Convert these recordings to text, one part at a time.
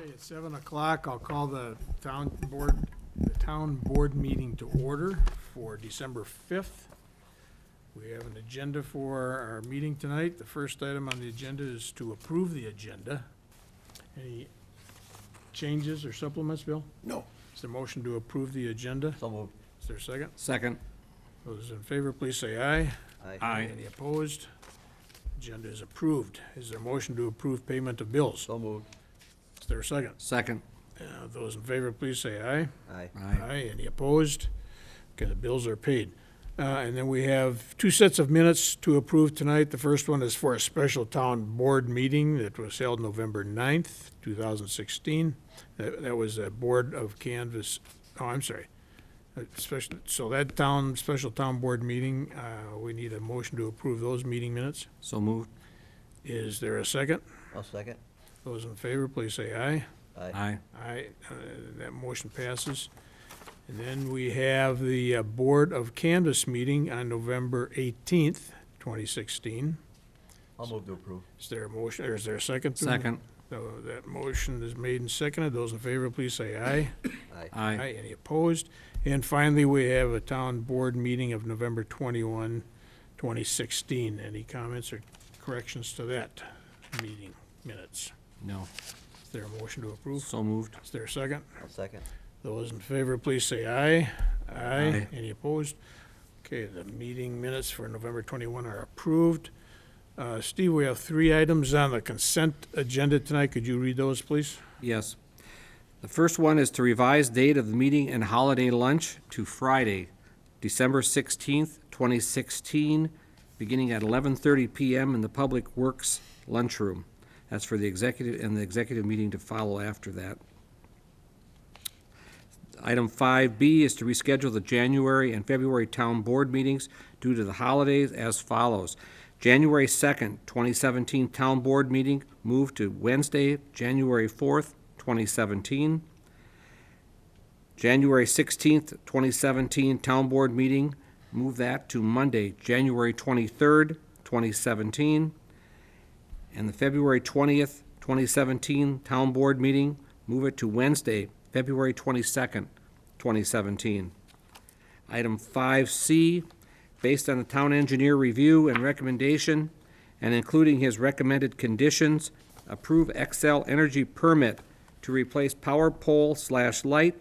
Okay, at 7 o'clock, I'll call the town board meeting to order for December 5th. We have an agenda for our meeting tonight. The first item on the agenda is to approve the agenda. Any changes or supplements, Bill? No. Is there a motion to approve the agenda? So moved. Is there a second? Second. Those in favor, please say aye. Aye. Any opposed? Agenda is approved. Is there a motion to approve payment of bills? So moved. Is there a second? Second. Those in favor, please say aye. Aye. Aye. Any opposed? Okay, the bills are paid. And then we have two sets of minutes to approve tonight. The first one is for a special town board meeting that was held November 9th, 2016. That was a Board of Canvas, so that special town board meeting, we need a motion to approve those meeting minutes. So moved. Is there a second? I'll second. Those in favor, please say aye. Aye. Aye, that motion passes. And then we have the Board of Canvas meeting on November 18th, 2016. I'll move to approve. Is there a motion, or is there a second? Second. So that motion is made and seconded. Those in favor, please say aye. Aye. Aye. Any opposed? And finally, we have a town board meeting of November 21, 2016. Any comments or corrections to that meeting minutes? No. Is there a motion to approve? So moved. Is there a second? I'll second. Those in favor, please say aye. Aye. Any opposed? Okay, the meeting minutes for November 21 are approved. Steve, we have three items on the consent agenda tonight. Could you read those, please? Yes. The first one is to revise date of the meeting and holiday lunch to Friday, December 16th, 2016, beginning at 11:30 p.m. in the Public Works lunchroom. That's for the executive, and the executive meeting to follow after that. Item 5B is to reschedule the January and February town board meetings due to the holidays as follows. January 2nd, 2017 town board meeting moved to Wednesday, January 4th, 2017. January 16th, 2017 town board meeting, move that to Monday, January 23rd, 2017. And the February 20th, 2017 town board meeting, move it to Wednesday, February 22nd, 2017. Item 5C, based on the town engineer review and recommendation, and including his recommended conditions, approve XL Energy permit to replace power pole/light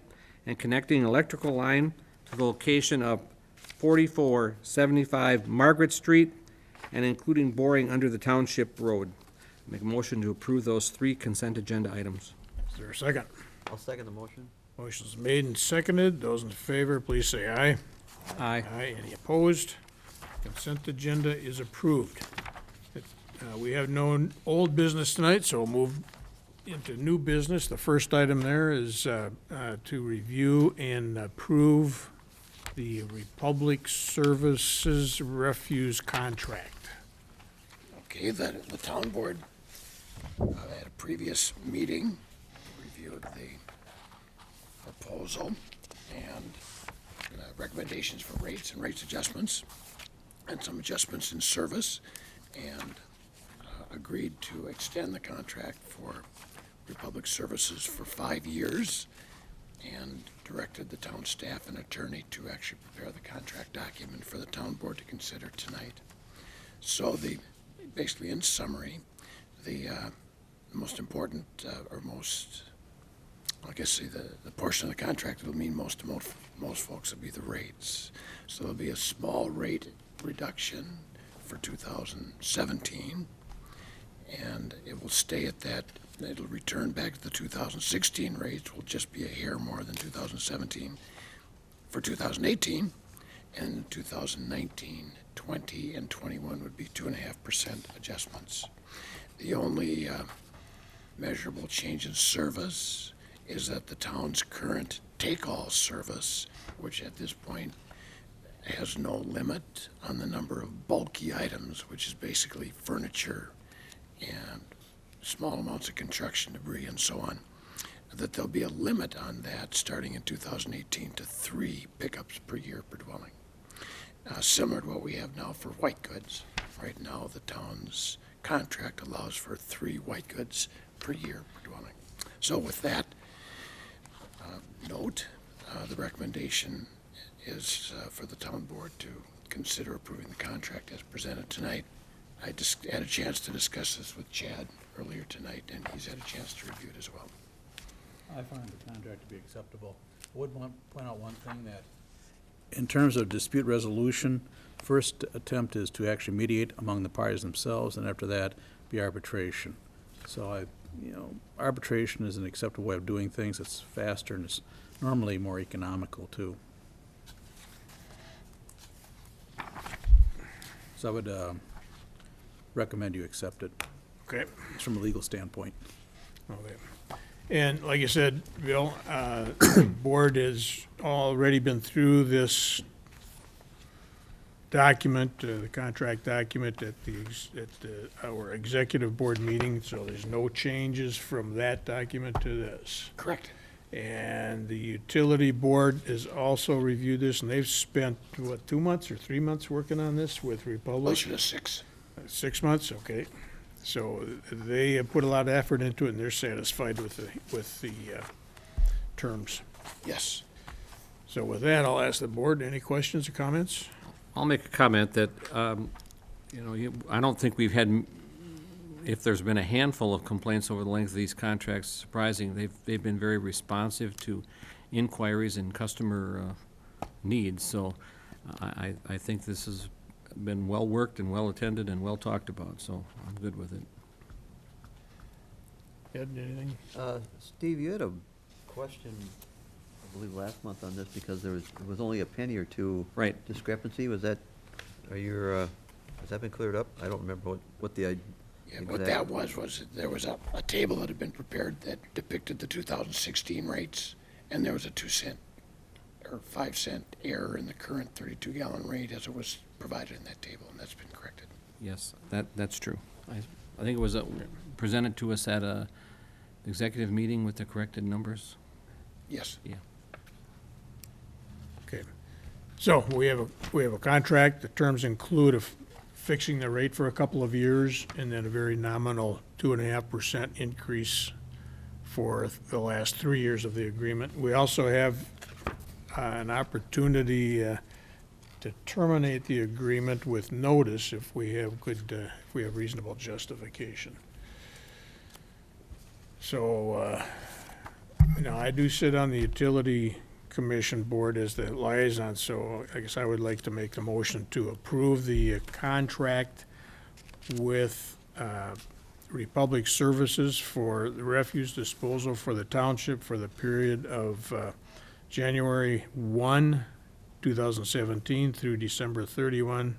and connecting electrical line to the location of 4475 Margaret Street and including boring under the Township Road. Make a motion to approve those three consent agenda items. Is there a second? I'll second the motion. Motion's made and seconded. Those in favor, please say aye. Aye. Aye. Any opposed? Consent agenda is approved. We have no old business tonight, so we'll move into new business. The first item there is to review and approve the Republic Services refuse contract. Okay, the town board at a previous meeting reviewed the proposal and recommendations for rates and rates adjustments and some adjustments in service, and agreed to extend the contract for Republic Services for 5 years, and directed the town staff and attorney to actually prepare the contract document for the town board to consider tonight. So basically, in summary, the most important, the portion of the contract that will mean most to most folks will be the rates. So there'll be a small rate reduction for 2017, and it will stay at that. It'll return back to the 2016 rates, will just be a hair more than 2017 for 2018, and 2019, 20, and 21 would be 2.5% adjustments. The only measurable change in service is that the town's current take-all service, which at this point has no limit on the number of bulky items, which is basically furniture and small amounts of construction debris and so on, that there'll be a limit on that starting in 2018 to 3 pickups per year per dwelling. Similar to what we have now for white goods. Right now, the town's contract allows for 3 white goods per year per dwelling. So with that note, the recommendation is for the town board to consider approving the contract as presented tonight. I just had a chance to discuss this with Chad earlier tonight, and he's had a chance to review it as well. I find the contract to be acceptable. I would want to point out one thing, that in terms of dispute resolution, first attempt is to actually mediate among the parties themselves, and after that, be arbitration. So arbitration is an acceptable way of doing things. It's faster and it's normally more economical too. So I would recommend you accept it Okay. from a legal standpoint. Okay. And like you said, Bill, board has already been through this document, the contract document at our executive board meeting, so there's no changes from that document to this. Correct. And the utility board has also reviewed this, and they've spent, 2 months or 3 months working on this with Republic? Closer to 6. 6 months, okay. So they have put a lot of effort into it, and they're satisfied with the terms. Yes. So with that, I'll ask the board, any questions or comments? I'll make a comment that, I don't think we've had, if there's been a handful of complaints over the length of these contracts, surprising, they've been very responsive to inquiries and customer needs. So I think this has been well-worked and well-attended and well-talked about, so I'm good with it. Ed, anything? Steve, you had a question, I believe, last month on this, because there was only a penny or two Right. discrepancy. Was that, has that been cleared up? I don't remember what the Yeah, what that was that there was a table that had been prepared that depicted the 2016 rates, and there was a 2-cent or 5-cent error in the current 32-gallon rate as it was provided in that table, and that's been corrected. Yes, that's true. I think it was presented to us at a executive meeting with the corrected numbers. Yes. Yeah. Okay. So we have a contract. The terms include fixing the rate for a couple of years and then a very nominal 2.5% increase for the last 3 years of the agreement. We also have an opportunity to terminate the agreement with notice if we have reasonable justification. So, I do sit on the utility commission board as the liaison, so I guess I would like to make the motion to approve the contract with Republic Services for the refuse disposal for the township for the period of January 1, 2017 through December 31,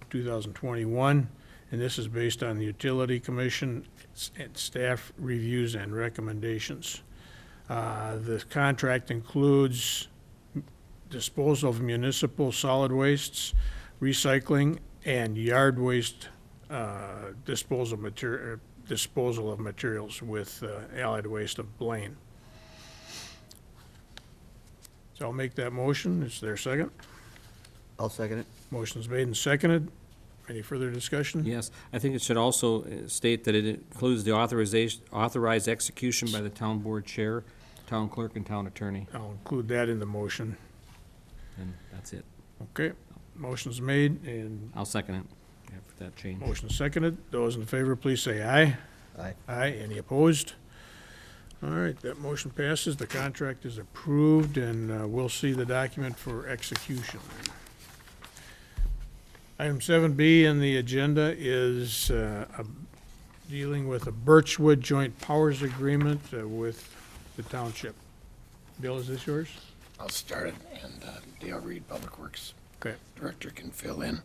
2021. And this is based on the utility commission and staff reviews and recommendations. The contract includes disposal of municipal solid wastes, recycling, and yard waste disposal of materials with Allied Waste of Blaine. So I'll make that motion. Is there a second? I'll second it. Motion's made and seconded. Any further discussion? Yes, I think it should also state that it includes the authorized execution by the town board chair, town clerk, and town attorney, I'll include that in the motion. and that's it. Okay, motion's made and I'll second it after that change. motion seconded. Those in favor, please say aye. Aye. Aye. Any opposed? All right, that motion passes. The contract is approved, and we'll see the document for execution. Item 7B in the agenda is dealing with a Birchwood Joint Powers Agreement with the township. Bill, is this yours? I'll start it, and Dale Reed, Public Works Okay. Director, can fill in.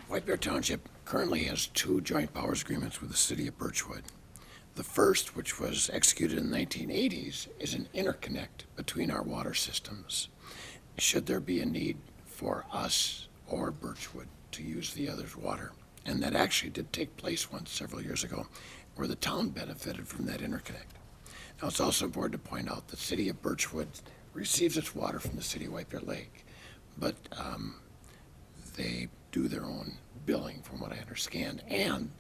White Bear Township currently has 2 joint powers agreements with the city of Birchwood. The first, which was executed in the 1980s, is an interconnect between our water systems. Should there be a need for us or Birchwood to use the other's water, and that actually did take place once several years ago, where the town benefited from that interconnect. Now, it's also important to point out the city of Birchwood receives its water from the city of White Bear Lake, but they do their own billing, from what I understand, and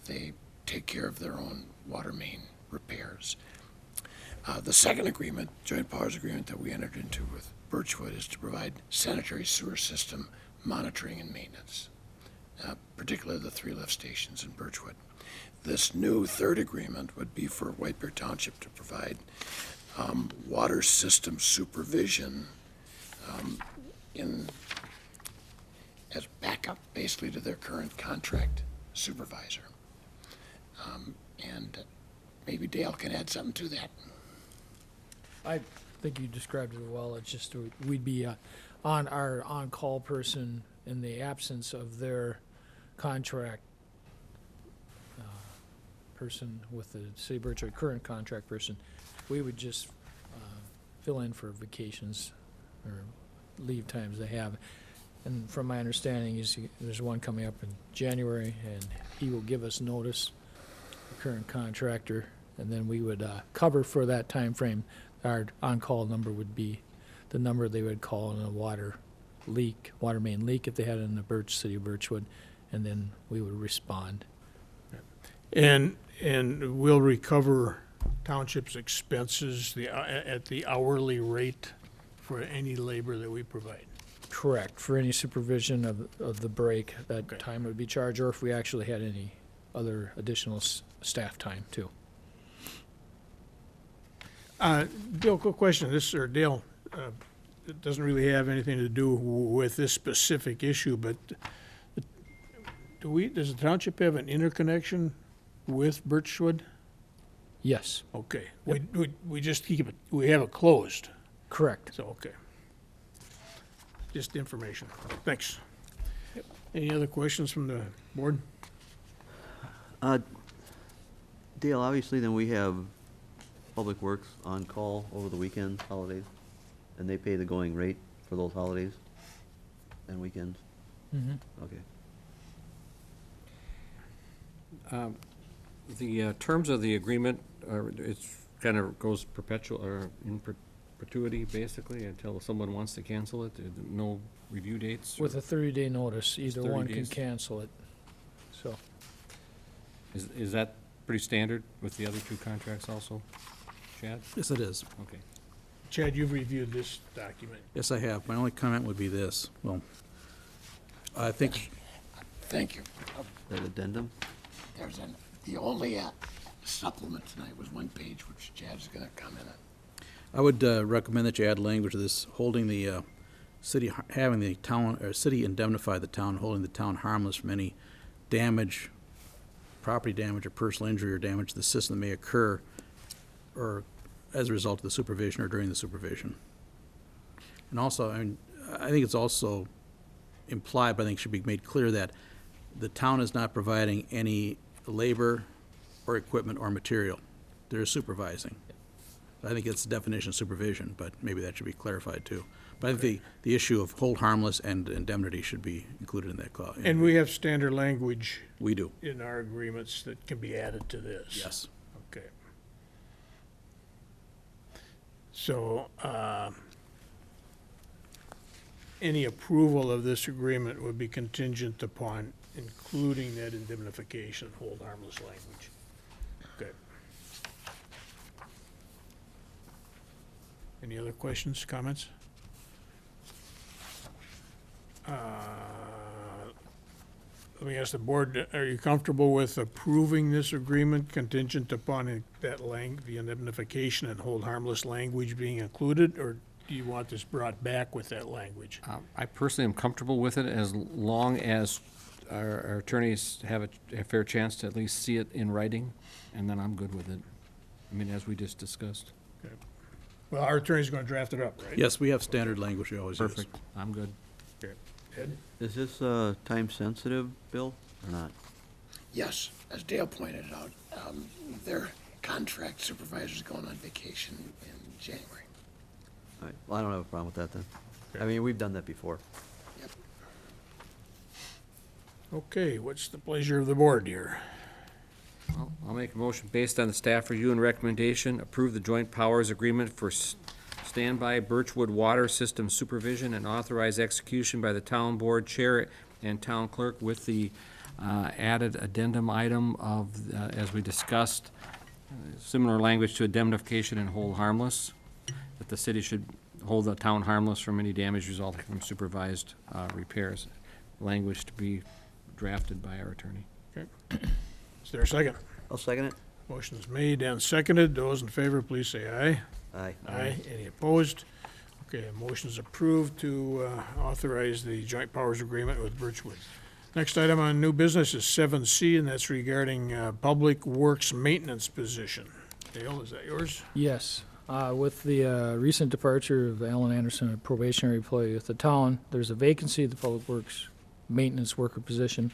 they take care of their own water main repairs. The second agreement, joint powers agreement that we entered into with Birchwood, is to provide sanitary sewer system monitoring and maintenance, particularly the 3 lift stations in Birchwood. This new third agreement would be for White Bear Township to provide water system supervision as backup, basically, to their current contract supervisor. And maybe Dale can add something to that. I think you described it well. It's just we'd be on our on-call person in the absence of their contract person with the city of Birchwood, current contract person. We would just fill in for vacations or leave times they have. And from my understanding, there's one coming up in January, and he will give us notice, the current contractor, and then we would cover for that time frame. Our on-call number would be the number they would call in a water main leak if they had it in the city of Birchwood, and then we would respond. And we'll recover township's expenses at the hourly rate for any labor that we provide. Correct. For any supervision of the break, that Okay. time would be charged, or if we actually had any other additional staff time too. Bill, quick question, Dale, it doesn't really have anything to do with this specific issue, but does the township have an interconnection with Birchwood? Yes, Okay, we just we have it closed, correct. so, okay. Just information, thanks. Any other questions from the board? Dale, obviously then we have Public Works on call over the weekends, holidays, and they pay the going rate for those holidays and weekends? Mhm. Okay. The terms of the agreement, it's kind of goes perpetual, or in perpetuity, basically, until someone wants to cancel it. No review dates? With a 30-day notice, either 30 one can days. cancel it. So, Is that pretty standard with the other 2 contracts also, Chad? Yes, it is. Okay. Chad, you've reviewed this document. Yes, I have. My only comment would be this. Well, I think, Thank you. That addendum? The only supplement tonight was 1 page, which Chad's going to comment on. I would recommend that you add language to this, holding the city, having the town, or city indemnify the town, holding the town harmless from any damage, property damage or personal injury or damage to the system that may occur or as a result of the supervision or during the supervision. And also, I think it's also implied, but I think it should be made clear that the town is not providing any labor or equipment or material. They're supervising. I think it's the definition of supervision, but maybe that should be clarified too. But I think the issue of hold harmless and indemnity should be included in that clause. And we have standard language We do, in our agreements that can be added to this. yes. Okay. So, any approval of this agreement would be contingent upon including that indemnification, hold harmless language. Okay. Any other questions, comments? Let me ask the board, are you comfortable with approving this agreement contingent upon that the indemnification and hold harmless language being included, or do you want this brought back with that language? I personally am comfortable with it as long as our attorneys have a fair chance to at least see it in writing, and then I'm good with it. I mean, as we just discussed. Okay. Well, our attorney's gonna draft it up, right? Yes, we have standard language we always use. Perfect. I'm good. Okay. Ed? Is this time sensitive, Bill, or not? Yes, as Dale pointed out, their contract supervisor's going on vacation in January. All right, well, I don't have a problem with that then. I Okay. mean, we've done that before. Yep. Okay, what's the pleasure of the board here? I'll make a motion based on the staff review and recommendation, approve the joint powers agreement for standby Birchwood water system supervision and authorize execution by the town board chair and town clerk with the added addendum item of, as we discussed, Similar language to indemnification and hold harmless, that the city should hold the town harmless from any damage resulting from supervised repairs. Language to be drafted by our attorney. Is there a second? I'll second it. Motion is made and seconded. Those in favor, please say aye. Aye. Aye. Any opposed? Okay, motion is approved to authorize the joint powers agreement with Birchwood. Next item on new business is 7C, and that's regarding Public Works Maintenance position. Dale, is that yours? Yes. With the recent departure of Alan Anderson, a probationary employee with the town, there's a vacancy at the Public Works Maintenance Worker position.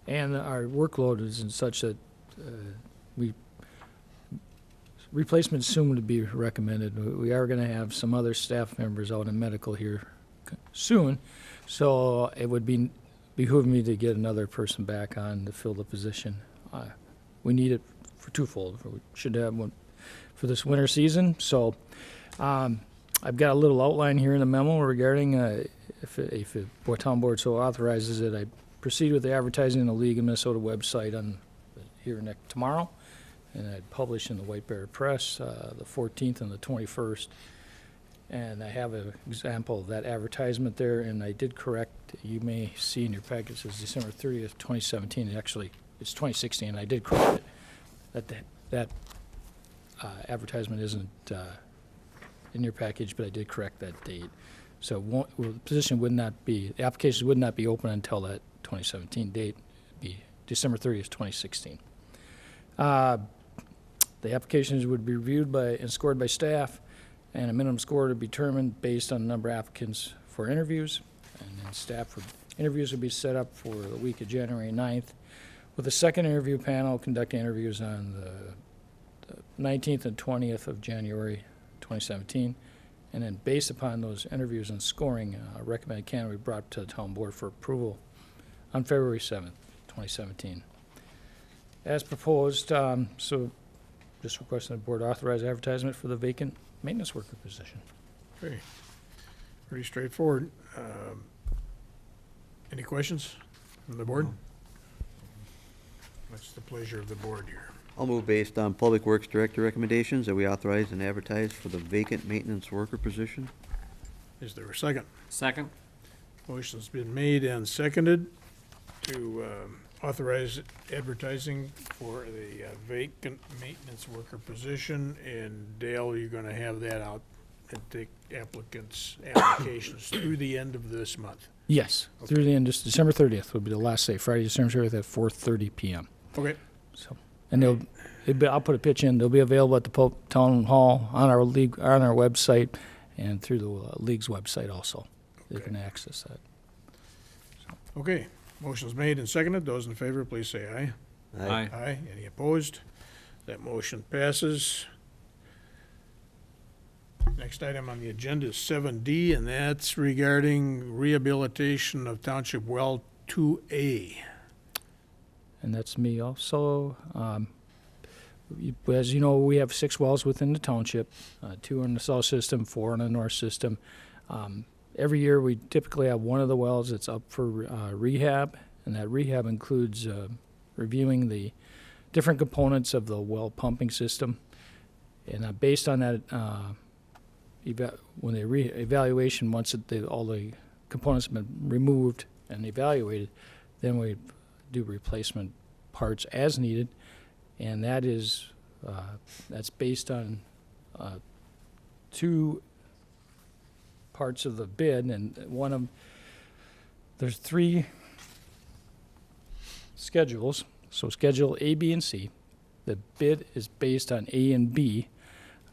And our workload is in such that replacement is soon to be recommended. We are going to have some other staff members out in medical here soon, so it would behoove me to get another person back on to fill the position. We need it for twofold. We should have one for this winter season, so I've got a little outline here in the memo regarding if the town board so authorizes it, I proceed with the advertising in the League of Minnesota website on here tomorrow, and I'd publish in the White Bear Press the 14th and the 21st. And I have an example of that advertisement there, and I did correct, you may see in your packet, it says December 30th, 2017. Actually, it's 2016, and I did correct it. That advertisement isn't in your package, but I did correct that date. So the position would not be, the application would not be open until that 2017 date, it'd be December 30th, 2016. The applications would be reviewed and scored by staff, and a minimum score to be determined based on the number of applicants for interviews. And then interviews would be set up for the week of January 9th, with a second interview panel conducting interviews on the 19th and 20th of January 2017. And then based upon those interviews and scoring, a recommended candidate will be brought to the town board for approval on February 7th, 2017. As proposed, so just requesting the board authorize advertisement for the vacant maintenance worker position. Okay, pretty straightforward. Any questions from the board? What's the pleasure of the board here? I'll move based on Public Works Director recommendations that we authorize and advertise for the vacant maintenance worker position. Is there a second? Second? Motion's been made and seconded to authorize advertising for the vacant maintenance worker position. And Dale, you're gonna have that out and take applications through the end of this month. Yes, through the end, December 30th would be the last day, Friday, December 30th at 4:30 p.m. Okay. So, and I'll put a pitch in. They'll be available at the town hall, on our league, on our website, and through the league's website also. They can access that. Okay, motion's made and seconded. Those in favor, please say aye. Aye. Aye. Any opposed? That motion passes. Next item on the agenda is 7D, and that's regarding rehabilitation of Township Well 2A. And that's me also. As you know, we have 6 wells within the township, 2 in the south system, 4 in the north system. Every year, we typically have one of the wells that's up for rehab, and that rehab includes reviewing the different components of the well pumping system. And based on that, when they evaluation, once all the components have been removed and evaluated, then we do replacement parts as needed, and that's based on 2 parts of the bid, and there's 3 schedules. So Schedule A, B, and C. The bid is based on A and B,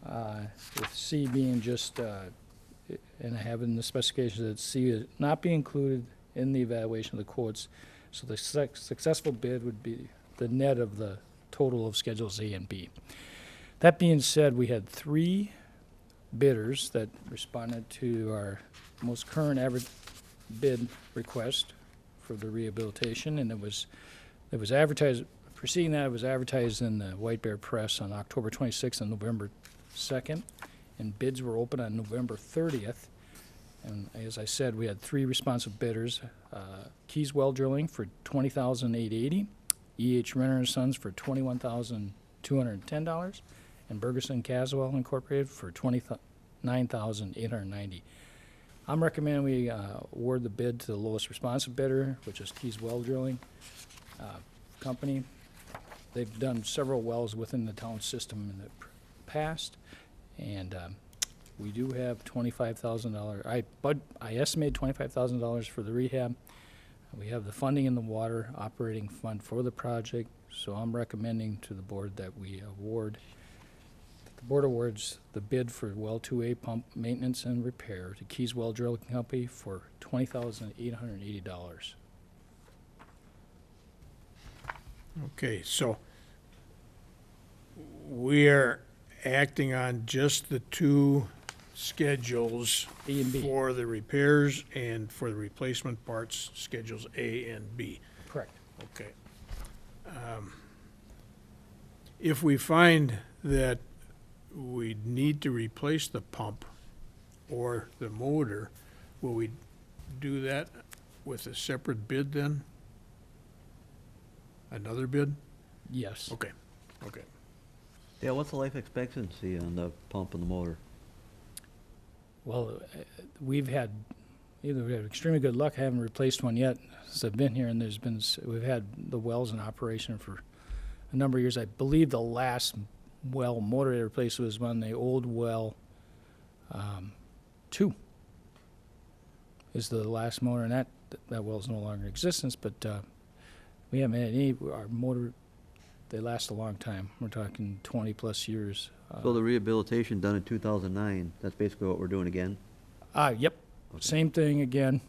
with C being just, and I have in the specifications that C is not be included in the evaluation of the quotes. So the successful bid would be the net of the total of Schedules A and B. That being said, we had 3 bidders that responded to our most current average bid request for the rehabilitation, and it was advertised, preceding that, it was advertised in the White Bear Press on October 26th and November 2nd, and bids were open on November 30th. And as I said, we had 3 responsive bidders. Keys Well Drilling for $20,880, E.H. Renner and Sons for $21,200, $210, and Bergeson Caswell Incorporated for $29,890. I'm recommending we award the bid to the lowest responsive bidder, which is Keys Well Drilling Company. They've done several wells within the town system in the past, and we do have $25,000. I estimate $25,000 for the rehab. We have the funding in the water operating fund for the project, so I'm recommending to the board that the board awards the bid for well 2A pump maintenance and repair to Keys Well Drilling Company for $20,880. Okay, so we are acting on just the two schedules A and B. for the repairs and for the replacement parts, schedules A and B. Correct. Okay. If we find that we need to replace the pump or the motor, will we do that with a separate bid then? Another bid? Yes. Okay, okay. Dale, what's the life expectancy on the pump and the motor? Well, we've had extremely good luck. I haven't replaced one yet since I've been here, and we've had the wells in operation for a number of years. I believe the last well motor I replaced was on the old well 2 is the last motor, and that well's no longer in existence, but we haven't had any. Our motor, they last a long time. We're talking 20-plus years. So the rehabilitation done in 2009, that's basically what we're doing again? Yep. Okay. Same thing again.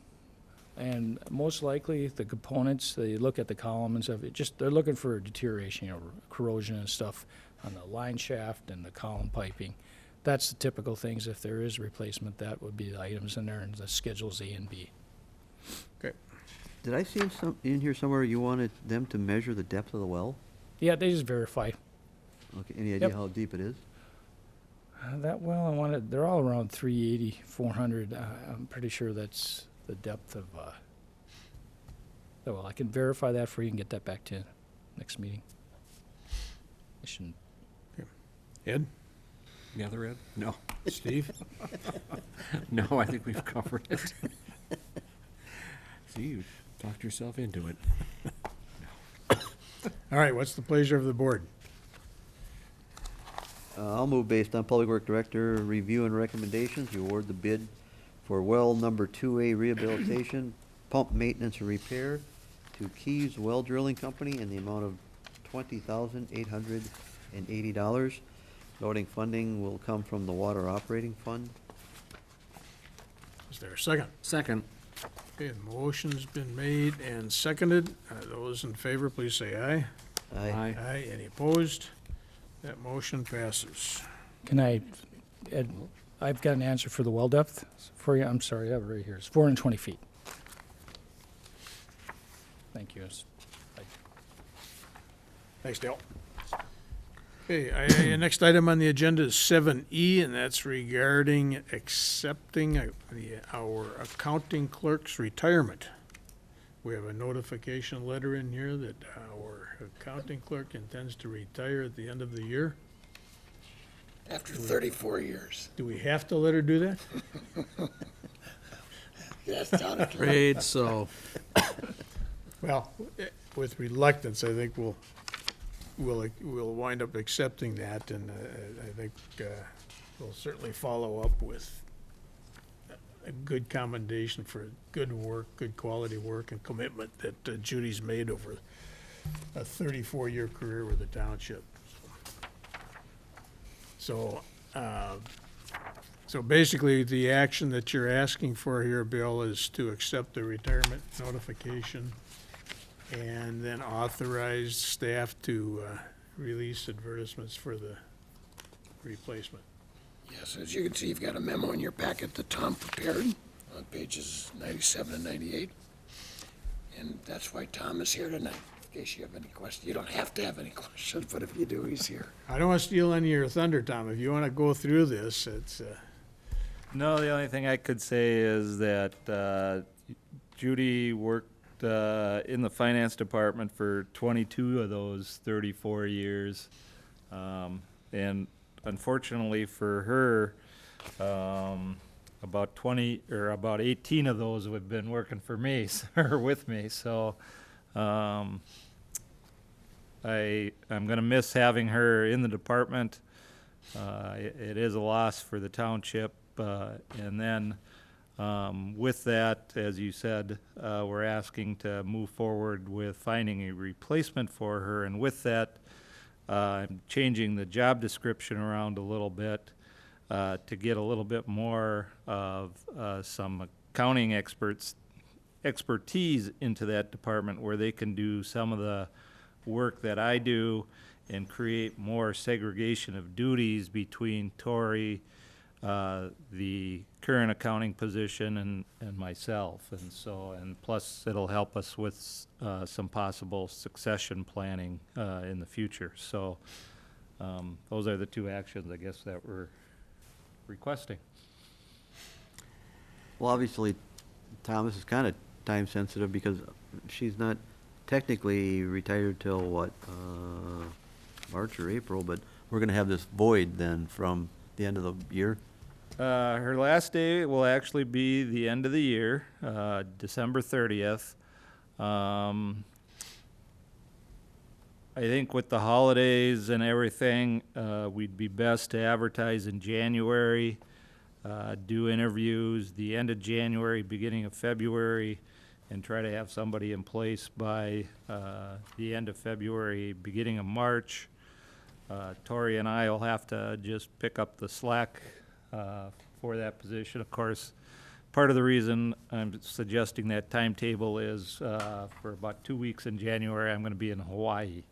And most likely, the components, they look at the column and stuff, they're looking for deterioration, corrosion and stuff on the line shaft and the column piping. That's the typical things. If there is replacement, that would be the items in there, and the schedules A and B. Did I see in here somewhere you wanted them to measure the depth of the well? Yeah, they just verify. Okay, any idea Yep. how deep it is? That well, they're all around 380, 400. I'm pretty sure that's the depth of, well, I can verify that for you and get that back to you next meeting. I shouldn't. Ed? The other Ed? No. Steve? No, I think we've covered it. See, you talked yourself into it. All right, what's the pleasure of the board? I'll move based on Public Work Director review and recommendations. You award the bid for well number 2A rehabilitation, pump maintenance and repair to Keys Well Drilling Company in the amount of $20,880. Noting funding will come from the Water Operating Fund. Is there a second? Second. Okay, the motion's been made and seconded. Those in favor, please say aye. Aye. Aye. Any opposed? That motion passes. Can I, Ed, I've got an answer for the well depth for you. I'm sorry, I have it right here. It's 420 feet. Thank you. Thanks, Dale. Okay, next item on the agenda is 7E, and that's regarding accepting our accounting clerk's retirement. We have a notification letter in here that our accounting clerk intends to retire at the end of the year. After 34 years. Do we have to let her do that? Yes, town clerk. Great, so, Well, with reluctance, I think we'll wind up accepting that, and I think we'll certainly follow up with a good commendation for good work, good quality work and commitment that Judy's made over a 34-year career with the township. So basically, the action that you're asking for here, Bill, is to accept the retirement notification and then authorize staff to release advertisements for the replacement. Yes, as you can see, you've got a memo in your packet that Tom prepared on pages 97 and 98. And that's why Tom is here tonight, in case you have any questions. You don't have to have any questions, but if you do, he's here. I don't want to steal any of your thunder, Tom. If you want to go through this, it's, No, the only thing I could say is that Judy worked in the finance department for 22 of those 34 years. And unfortunately for her, about 20, or about 18 of those have been working for me, or with me, so, I'm gonna miss having her in the department. It is a loss for the township, and then, with that, as you said, we're asking to move forward with finding a replacement for her, and with that, I'm changing the job description around a little bit, to get a little bit more of, some accounting expertise into that department, where they can do some of the work that I do and create more segregation of duties between Tori, the current accounting position, and myself. And so, and plus it'll help us with some possible succession planning in the future. So those are the two actions, I guess, that we're requesting. Well, obviously, Tom, this is kind of time sensitive because she's not technically retired till what, March or April, but we're gonna have this void then from the end of the year. Her last day will actually be the end of the year, December 30th. I think with the holidays and everything, we'd be best to advertise in January, do interviews the end of January, beginning of February, and try to have somebody in place by the end of February, beginning of March. Tori and I will have to just pick up the slack for that position. Of course, part of the reason I'm suggesting that timetable is for about 2 weeks in January, I'm going to be in Hawaii.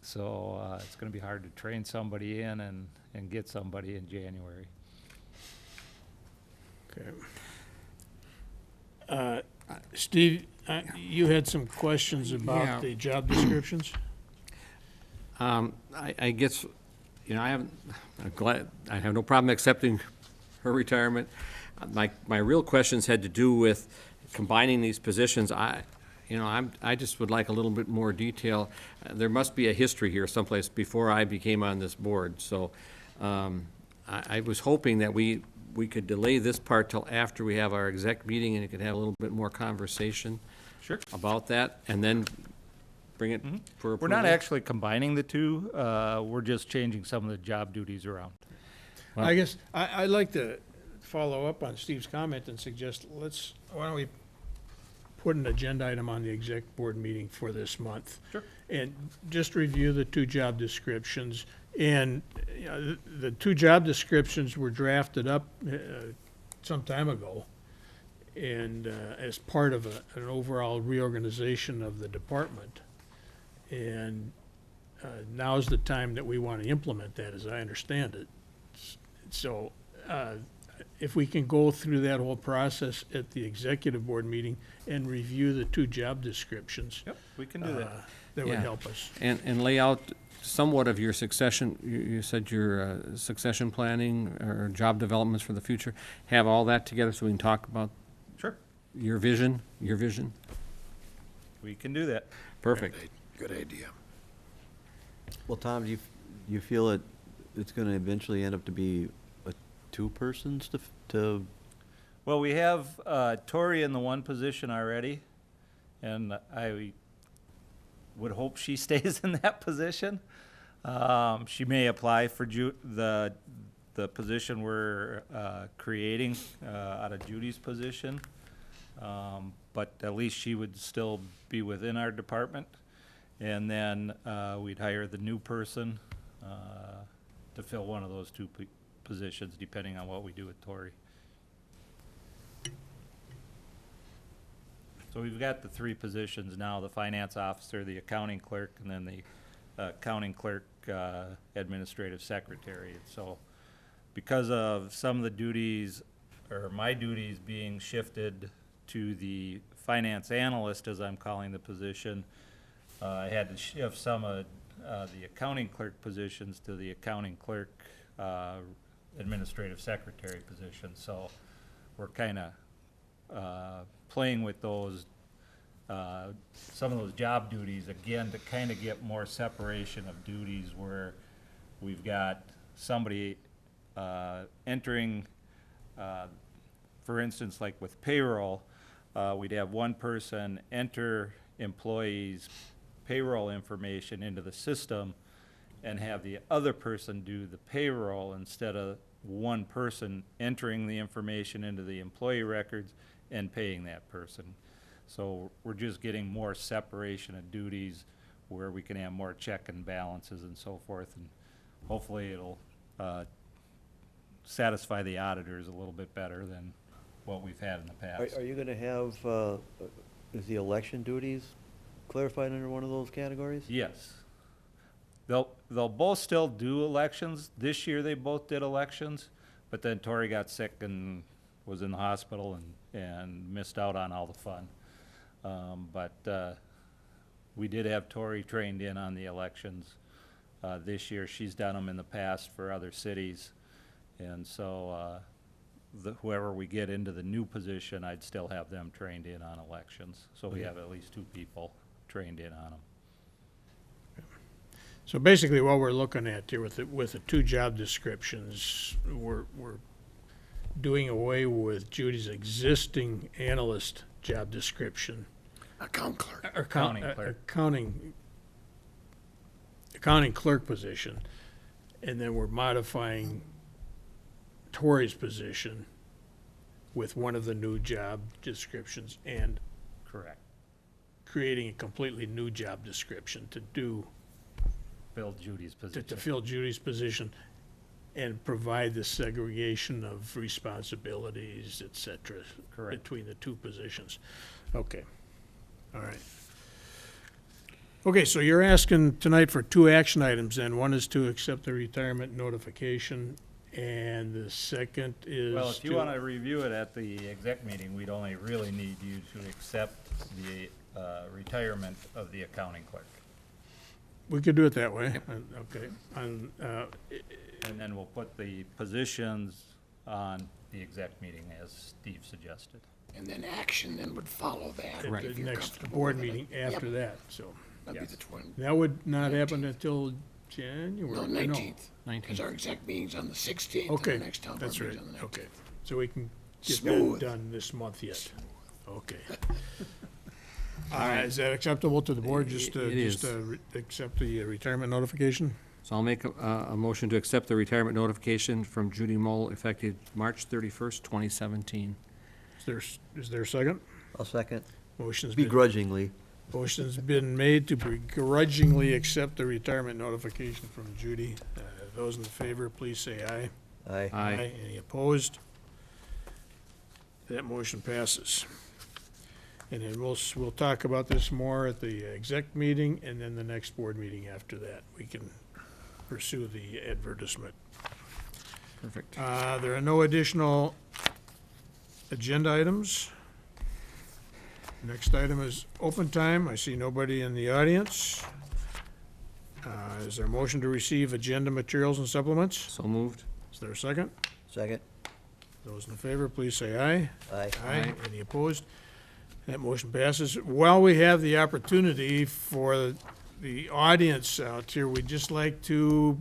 So it's going to be hard to train somebody in and get somebody in January. Okay. Steve, you had some questions Yeah. about the job descriptions? I guess, you know, I'm glad, I have no problem accepting her retirement. My real questions had to do with combining these positions. I just would like a little bit more detail. There must be a history here someplace before I became on this board. So I was hoping that we could delay this part till after we have our exec meeting and you could have a little bit more conversation about that, and then bring it for approval. We're not actually combining the two. We're just changing some of the job duties around. I guess I'd like to follow up on Steve's comment and suggest, why don't we put an agenda item on the exec board meeting for this month? Sure. And just review the two job descriptions. And you know, the two job descriptions were drafted up some time ago, and as part of an overall reorganization of the department. And now's the time that we want to implement that, as I understand it. So if we can go through that whole process at the executive board meeting and review the two job descriptions. Yep, we can do that. That would Yeah. help us. And lay out somewhat of your succession, you said your succession planning or job developments for the future. Have all that together so we can talk about Sure, your vision. we can do that. Perfect. Good idea. Well, Tom, do you feel it's gonna eventually end up to be two persons to Well, we have Tori in the one position already, and I would hope she stays in that position. She may apply for the position we're creating out of Judy's position, but at least she would still be within our department. And then we'd hire the new person to fill one of those two positions, depending on what we do with Tori. So we've got the three positions now: the finance officer, the accounting clerk, and then the accounting clerk administrative secretary. And so because of some of the duties, or my duties being shifted to the finance analyst, as I'm calling the position, I had to shift some of the accounting clerk positions to the accounting clerk administrative secretary position. So we're kind of playing with those, some of those job duties, again, to kind of get more separation of duties where we've got somebody entering, for instance, like with payroll, we'd have one person enter employees' payroll information into the system and have the other person do the payroll instead of one person entering the information into the employee records and paying that person. So we're just getting more separation of duties where we can have more check and balances and so forth, and hopefully it'll satisfy the auditors a little bit better than what we've had in the past. Are you gonna have, is the election duties clarified under one of those categories? Yes. They'll both still do elections. This year they both did elections, but then Tori got sick and was in the hospital and missed out on all the fun. But we did have Tori trained in on the elections this year. She's done them in the past for other cities. And so whoever we get into the new position, I'd still have them trained in on elections. So we have at least 2 people trained in on them. So basically, what we're looking at here with the 2 job descriptions, we're doing away with Judy's existing analyst job description. Account clerk. Accounting clerk. Accounting clerk position, and then we're modifying Tori's position with one of the new job descriptions and Correct. creating a completely new job description to Fill Judy's position. to fill Judy's position and provide the segregation of responsibilities, et cetera, Correct. between the 2 positions. Okay, all right. Okay, so you're asking tonight for 2 action items, then. One is to accept the retirement notification, and the second is Well, if you want to review it at the exec meeting, we'd only really need you to accept the retirement of the accounting clerk. We could do it that way. Okay. And then we'll put the positions on the exec meeting as Steve suggested. And then action then would follow that. At if the you're next comfortable board with it. meeting after Yep, that, so. That'd be Yes. the 20, That would not happen until January. no, or 19th. 19th. Because our exec meeting's on the 16th. Okay, And the next town board that's right, meeting's on the 19th. okay. So we can get that Smooth. done this month yet. Okay. Is that acceptable to the board, just It is. accept the retirement notification? So I'll make a motion to accept the retirement notification from Judy Moll effective March 31st, 2017. Is there a second? I'll second, Motion's been begrudgingly. made to begrudgingly accept the retirement notification from Judy. Those in favor, please say aye. Aye. Aye. Any opposed? That motion passes. And then we'll talk about this more at the exec meeting and then the next board meeting after that. We can pursue the advertisement. Perfect. There are no additional agenda items. Next item is open time. I see nobody in the audience. Is there a motion to receive agenda materials and supplements? So moved. Is there a second? Second? Those in favor, please say aye. Aye. Aye. Any opposed? That motion passes. While we have the opportunity for the audience out here, we'd just like to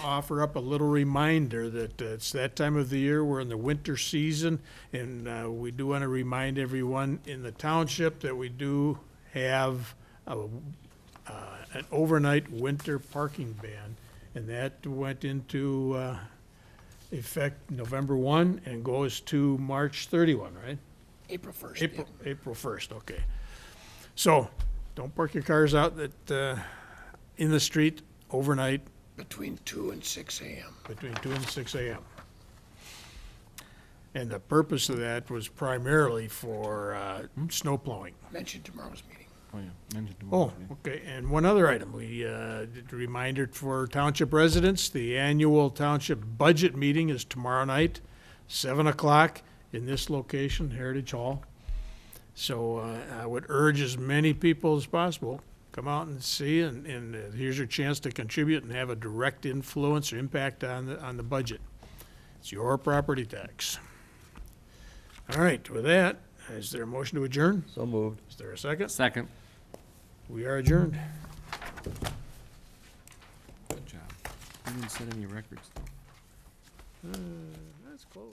offer up a little reminder that it's that time of the year, we're in the winter season, and we do want to remind everyone in the township that we do have an overnight winter parking ban, and that went into effect November 1 and goes to March 31, right? April 1st. yeah. April 1st, okay. So, don't park your cars out in the street overnight Between 2 and 6 a.m. between 2 and 6 a.m. And the purpose of that was primarily for snow plowing. Mentioned tomorrow's meeting. Oh, yeah. Mentioned Oh, tomorrow, yeah. okay, and one other item, we did a reminder for township residents, the annual township budget meeting is tomorrow night, 7 o'clock in this location, Heritage Hall. So I would urge as many people as possible, come out and see, and here's your chance to contribute and have a direct influence or impact on the budget. It's your property tax. All right, with that, is there a motion to adjourn? So moved. Is there a second? Second. We are adjourned. Good job. didn't set any records, though. That's close.